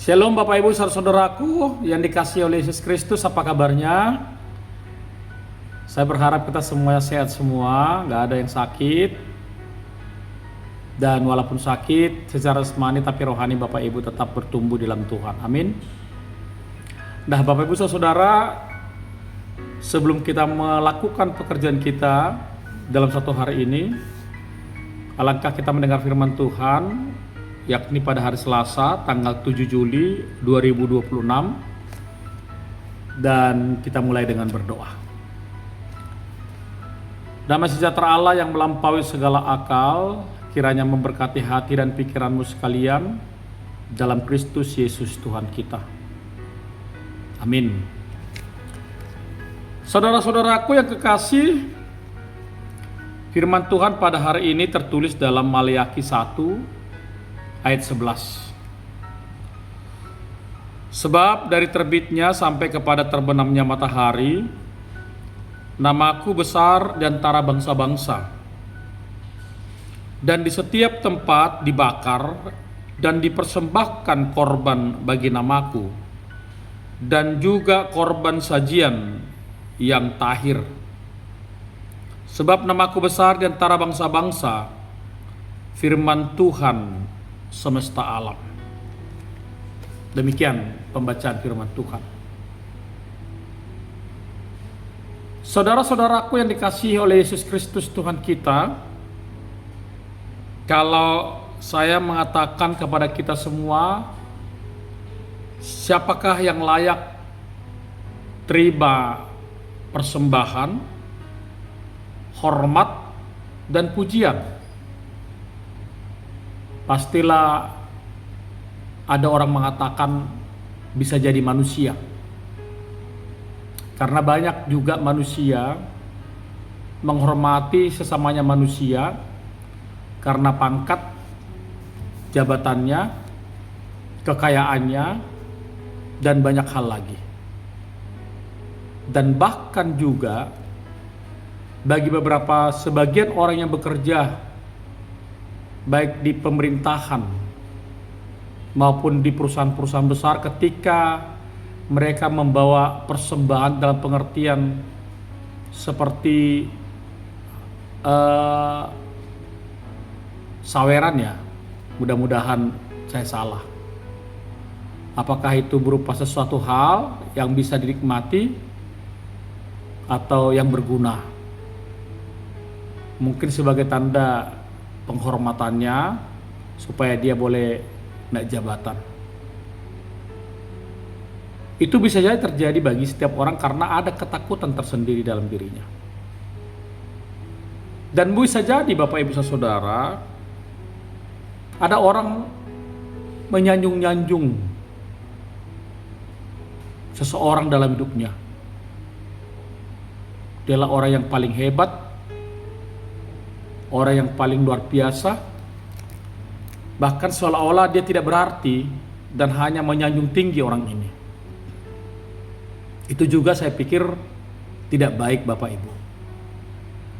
Shalom Bapak Ibu saudaraku yang dikasihi oleh Yesus Kristus, apa kabarnya? Saya berharap kita semuanya sehat semua, gak ada yang sakit. Dan walaupun sakit secara jasmani tapi rohani Bapak Ibu tetap bertumbuh di dalam Tuhan, amin. Nah Bapak Ibu saudara, sebelum kita melakukan pekerjaan kita dalam satu hari ini, alangkah kita mendengar firman Tuhan, yakni pada hari Selasa tanggal 7 Juli 2026, dan kita mulai dengan berdoa. Damai sejahtera Allah yang melampaui segala akal kiranya memberkati hati dan pikiranmu sekalian dalam Kristus Yesus Tuhan kita, amin. Saudara-saudaraku yang kekasih, firman Tuhan pada hari ini tertulis dalam Maleakhi 1 ayat 11. Sebab dari terbitnya sampai kepada terbenamnya matahari, namaku besar di antara bangsa-bangsa, dan di setiap tempat dibakar dan dipersembahkan korban bagi namaku, dan juga korban sajian yang tahir. Sebab namaku besar di antara bangsa-bangsa, firman Tuhan semesta alam. Demikian pembacaan firman Tuhan. Saudara-saudaraku yang dikasihi oleh Yesus Kristus Tuhan kita, kalau saya mengatakan kepada kita semua, siapakah yang layak terima persembahan, hormat, dan pujian? Pastilah ada orang mengatakan bisa jadi manusia. Karena banyak juga manusia menghormati sesamanya manusia karena pangkat, jabatannya, kekayaannya, dan banyak hal lagi. Dan bahkan juga bagi sebagian orang yang bekerja baik di pemerintahan maupun di perusahaan-perusahaan besar, ketika mereka membawa persembahan dalam pengertian seperti saweran, ya, mudah-mudahan saya salah. Apakah itu berupa sesuatu hal yang bisa dinikmati atau yang berguna? Mungkin sebagai tanda penghormatannya supaya dia boleh naik jabatan. Itu bisa jadi terjadi bagi setiap orang karena ada ketakutan tersendiri dalam dirinya. Dan bisa jadi Bapak Ibu Saudara, ada orang menyanjung-nyanjung seseorang dalam hidupnya. Dialah orang yang paling hebat, orang yang paling luar biasa, bahkan seolah-olah dia tidak berarti dan hanya menyanjung tinggi orang ini. Itu juga saya pikir tidak baik Bapak Ibu.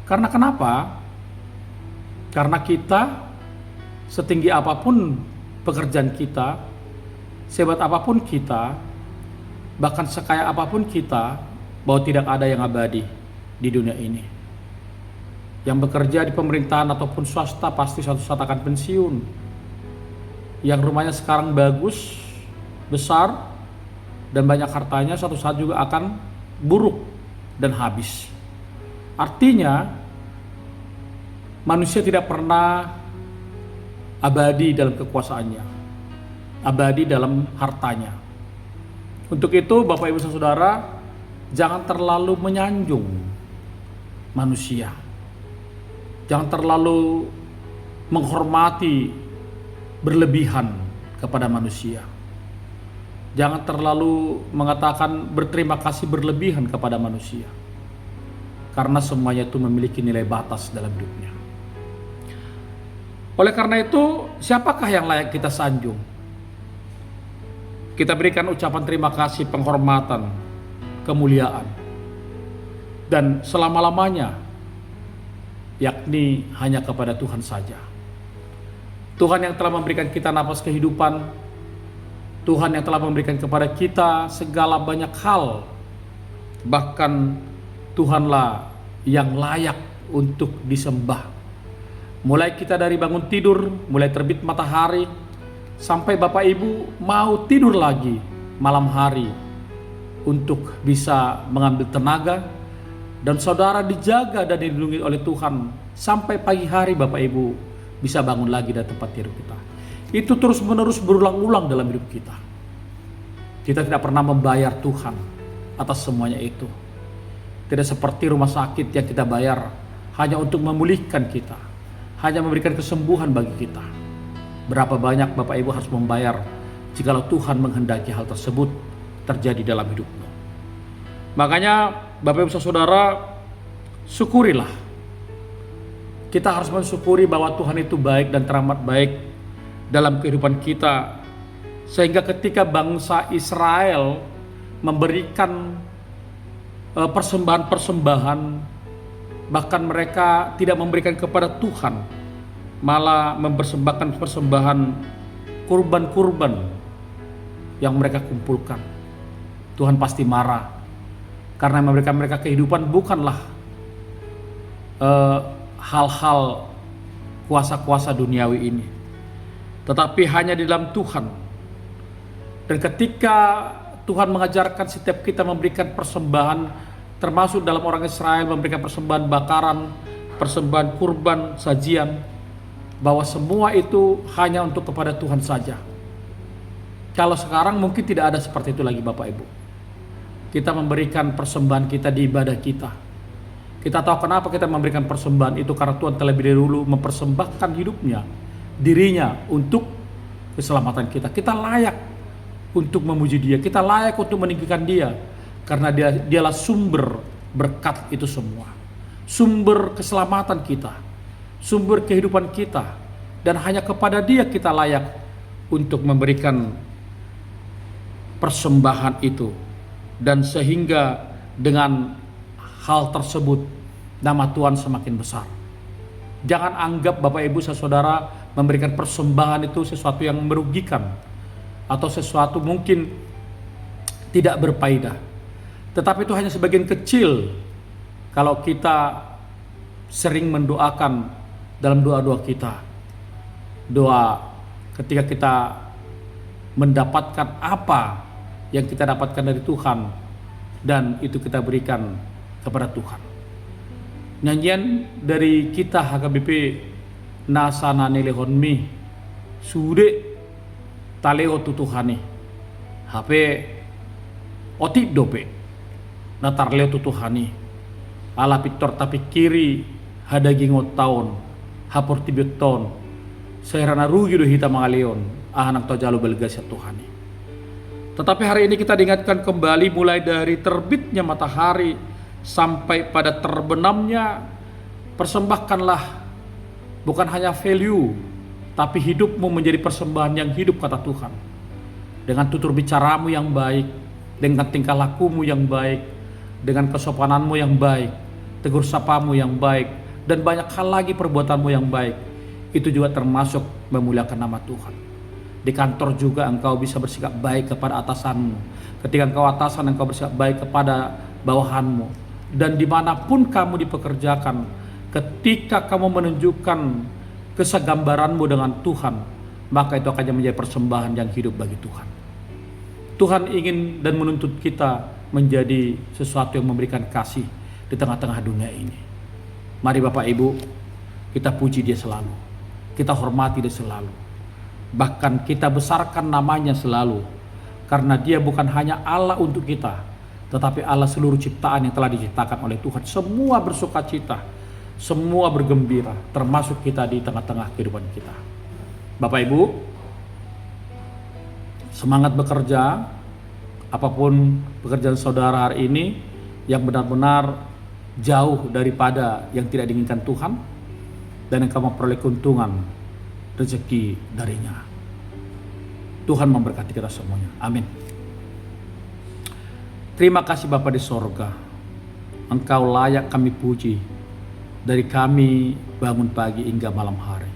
Karena kenapa? Karena kita setinggi apapun pekerjaan kita, sehebat apapun kita, bahkan sekaya apapun kita, bahwa tidak ada yang abadi di dunia ini. Yang bekerja di pemerintahan ataupun swasta pasti suatu saat akan pensiun. Yang rumahnya sekarang bagus, besar, dan banyak hartanya suatu saat juga akan buruk dan habis. Artinya manusia tidak pernah abadi dalam kekuasaannya, abadi dalam hartanya. Untuk itu Bapak Ibu Saudara, jangan terlalu menyanjung manusia. Jangan terlalu menghormati berlebihan kepada manusia. Jangan terlalu mengatakan berterima kasih berlebihan kepada manusia. Karena semuanya itu memiliki nilai batas dalam hidupnya. Oleh karena itu, siapakah yang layak kita sanjung? Kita berikan ucapan terima kasih, penghormatan, kemuliaan, dan selama-lamanya, yakni hanya kepada Tuhan saja. Tuhan yang telah memberikan kita nafas kehidupan, Tuhan yang telah memberikan kepada kita segala banyak hal. Bahkan Tuhanlah yang layak untuk disembah. Mulai kita dari bangun tidur, mulai terbit matahari, sampai Bapak Ibu mau tidur lagi malam hari untuk bisa mengambil tenaga, dan saudara dijaga dan dilindungi oleh Tuhan sampai pagi hari Bapak Ibu bisa bangun lagi dari tempat tidur kita. Itu terus menerus berulang-ulang dalam hidup kita. Kita tidak pernah membayar Tuhan atas semuanya itu. Tidak seperti rumah sakit yang kita bayar hanya untuk memulihkan kita, hanya memberikan kesembuhan bagi kita. Berapa banyak Bapak Ibu harus membayar jikalau Tuhan menghendaki hal tersebut terjadi dalam hidupmu. Makanya Bapak Ibu Saudara, syukurilah. Kita harus mensyukuri bahwa Tuhan itu baik dan teramat baik dalam kehidupan kita, sehingga ketika bangsa Israel memberikan persembahan-persembahan, bahkan mereka tidak memberikan kepada Tuhan, malah mempersembahkan persembahan kurban-kurban yang mereka kumpulkan. Tuhan pasti marah karena memberikan mereka kehidupan bukanlah hal-hal kuasa-kuasa duniawi ini, tetapi hanya di dalam Tuhan. Dan ketika Tuhan mengajarkan setiap kita memberikan persembahan, termasuk dalam orang Israel memberikan persembahan bakaran, persembahan kurban, sajian, bahwa semua itu hanya untuk kepada Tuhan saja. Kalau sekarang mungkin tidak ada seperti itu lagi Bapak Ibu. Kita memberikan persembahan kita di ibadah kita. Kita tahu kenapa kita memberikan persembahan itu, karena Tuhan terlebih dahulu mempersembahkan hidupnya, dirinya untuk keselamatan kita. Kita layak untuk memuji Dia, kita layak untuk meninggikan Dia, karena Dialah sumber berkat itu semua, sumber keselamatan kita, sumber kehidupan kita, dan hanya kepada Dia kita layak untuk memberikan persembahan itu. Dan sehingga dengan hal tersebut nama Tuhan semakin besar. Jangan anggap Bapak Ibu Saudara memberikan persembahan itu sesuatu yang merugikan atau sesuatu mungkin tidak berfaedah. Tetapi itu hanya sebagian kecil kalau kita sering mendoakan dalam doa-doa kita. Doa ketika kita mendapatkan apa yang kita dapatkan dari Tuhan, dan itu kita berikan kepada Tuhan. Nyanyian dari kita HKBP Nasana Nelehonmi Sude Taleo Tutuhani HP Otip Dope Natar Leo Tutuhani Ala Pitor tapi kiri Hadagingot tahun Hapor Tibet tahun Seherana rugi do hita mangaleon ahanak to jalo belgas ya Tuhani. Tetapi hari ini kita diingatkan kembali mulai dari terbitnya matahari sampai pada terbenamnya, persembahkanlah bukan hanya value, tapi hidupmu menjadi persembahan yang hidup, kata Tuhan. Dengan tutur bicaramu yang baik, dengan tingkah lakumu yang baik, dengan kesopananmu yang baik, tegur sapamu yang baik, dan banyak hal lagi perbuatanmu yang baik. Itu juga termasuk memuliakan nama Tuhan. Di kantor juga engkau bisa bersikap baik kepada atasanmu. Ketika engkau atasan, engkau bersikap baik kepada bawahanmu. Dan dimanapun kamu dipekerjakan, ketika kamu menunjukkan kesegambaranmu dengan Tuhan, maka itu akan menjadi persembahan yang hidup bagi Tuhan. Tuhan ingin dan menuntut kita menjadi sesuatu yang memberikan kasih di tengah-tengah dunia ini. Mari Bapak Ibu, kita puji Dia selalu, kita hormati Dia selalu, bahkan kita besarkan namanya selalu, karena Dia bukan hanya Allah untuk kita, tetapi Allah seluruh ciptaan yang telah diciptakan oleh Tuhan. Semua bersuka cita, semua bergembira, termasuk kita di tengah-tengah kehidupan kita. Bapak Ibu, semangat bekerja, apapun pekerjaan saudara hari ini yang benar-benar jauh daripada yang tidak diinginkan Tuhan, dan engkau memperoleh keuntungan rezeki darinya. Tuhan memberkati kita semuanya. Amin. Terima kasih Bapa di sorga, Engkau layak kami puji dari kami bangun pagi hingga malam hari.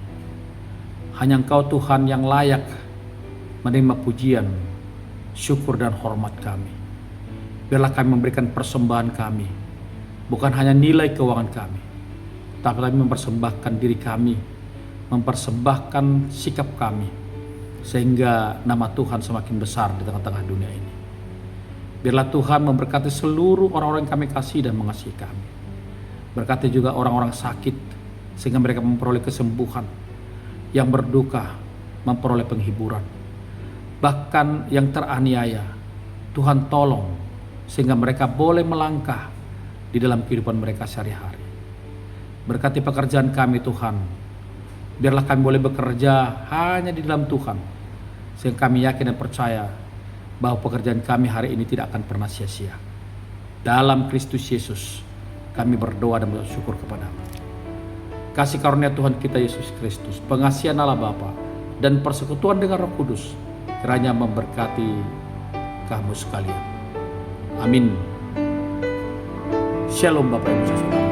Hanya Engkau Tuhan yang layak menerima pujian syukur dan hormat kami. Biarlah kami memberikan persembahan kami, bukan hanya nilai keuangan kami, tapi mempersembahkan diri kami, mempersembahkan sikap kami, sehingga nama Tuhan semakin besar di tengah-tengah dunia ini. Biarlah Tuhan memberkati seluruh orang-orang yang kami kasih dan mengasihi kami. Berkati juga orang-orang sakit, sehingga mereka memperoleh kesembuhan, yang berduka memperoleh penghiburan. Bahkan yang teraniaya, Tuhan tolong sehingga mereka boleh melangkah di dalam kehidupan mereka sehari-hari. Berkati pekerjaan kami Tuhan, biarlah kami boleh bekerja hanya di dalam Tuhan, sehingga kami yakin dan percaya bahwa pekerjaan kami hari ini tidak akan pernah sia-sia. Dalam Kristus Yesus kami berdoa dan bersyukur kepadamu. Kasih karunia Tuhan kita Yesus Kristus, pengasihan Allah Bapa, dan persekutuan dengan Roh Kudus kiranya memberkati kamu sekalian. Amin. Shalom Bapak Ibu Saudara.